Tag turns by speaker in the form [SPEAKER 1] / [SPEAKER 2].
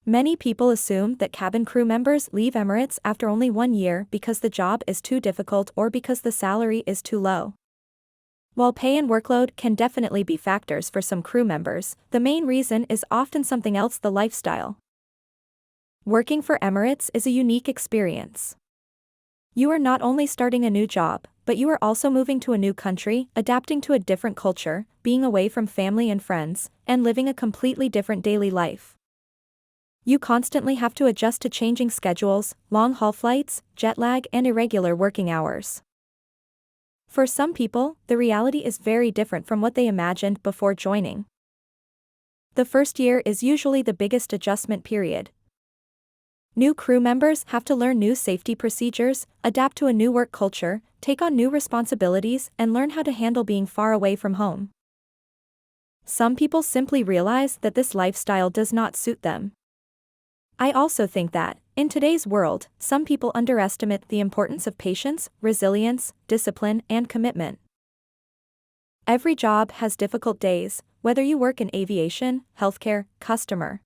[SPEAKER 1] Many people assume that cabin crew members leave Emirates after only 1 year because the job is too difficult or because the salary is too low. While pay and workload can definitely be factors for some crew members, the main reason is often something else: the lifestyle. Working for Emirates is a unique experience. You are not only starting a new job, but you are also moving to a new country, adapting to a different culture, being away from family and friends, and living a completely different daily life. You constantly have to adjust to changing schedules, long-haul flights, jet lag, and irregular working hours. For some people, the reality is very different from what they imagined before joining. The first year is usually the biggest adjustment period. New crew members have to learn new safety procedures, adapt to a new work culture, take on new responsibilities, and learn how to handle being far away from home. Some people simply realize that this lifestyle does not suit them. I also think that, in today's world, some people underestimate the importance of patience, resilience, discipline, and commitment. Every job has difficult days, whether you work in aviation, healthcare, customer